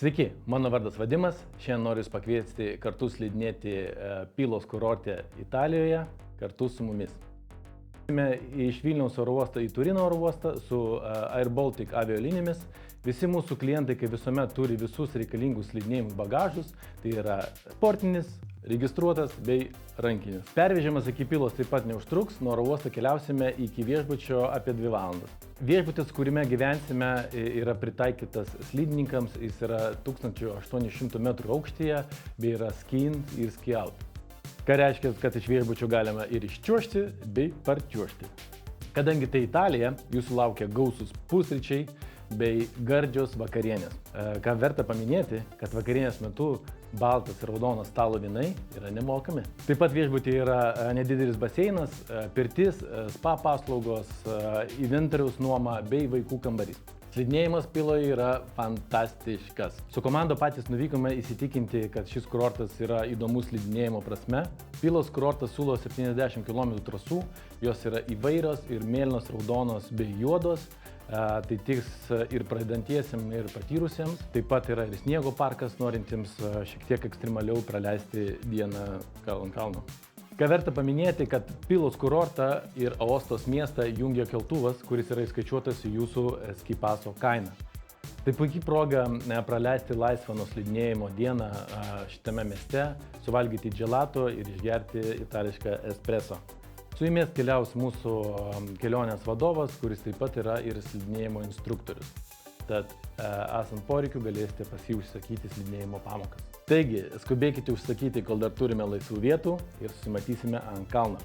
Sveiki, mano vardas Vadimas. Šiandien noriu Jūs pakviesti kartu slidinėti Pilos kurorte Italijoje kartu su mumis. Iš Vilniaus oro uosto į Turino oro uostą su Air Baltic avialinijomis. Visi mūsų klientai, kaip visuomet, turi visus reikalingus slidinėjimų bagažus. Tai yra sportinis, registruotas bei rankinis. Pervežimas iki Pilos taip pat neužtruks. Nuo oro uosto keliausime iki viešbučio apie 2 valandas. Viešbutis, kuriame gyvensime, yra pritaikytas slidininkams. Jis yra 1800 metrų aukštyje bei yra ski in ir ski out. Ką reiškia, kad iš viešbučio galima ir iščiuožti bei parčiuožti. Kadangi tai Italija, jūsų laukia gausūs pusryčiai bei gardžios vakarienės. Ką verta paminėti, kad vakarienės metu baltas ir raudonas stalo vynai yra nemokami. Taip pat viešbutyje yra nedidelis baseinas, pirtis, spa paslaugos, inventoriaus nuoma bei vaikų kambarys. Slidinėjimas Piloje yra fantastiškas. Su komanda patys nuvykome įsitikinti, kad šis kurortas yra įdomus slidinėjimo prasme. Pilos kurortas siūlo 70 km trasų, jos yra įvairios ir mėlynos, raudonos bei juodos. Tai tiks ir pradedantiesiems, ir patyrusiems. Taip pat yra ir sniego parkas, norintiems šiek tiek ekstremaliau praleisti dieną ant kalno. Ką verta paminėti, kad Pilos kurortą ir Aostos miestą jungia keltuvas, kuris yra įskaičiuotas į jūsų ski paso kainą. Tai puikiai proga praleisti laisvą nuo slidinėjimo dieną šitame mieste, suvalgyti gelato ir išgerti itališką espresso. Su jumis keliaus mūsų kelionės vadovas, kuris taip pat yra ir slidinėjimo instruktorius. Tad esant poreikiu galėsite pas jį užsakyti slidinėjimo pamokas. Taigi, skubėkite užsakyti, kol dar turime laisvų vietų ir susimatysime ant kalno.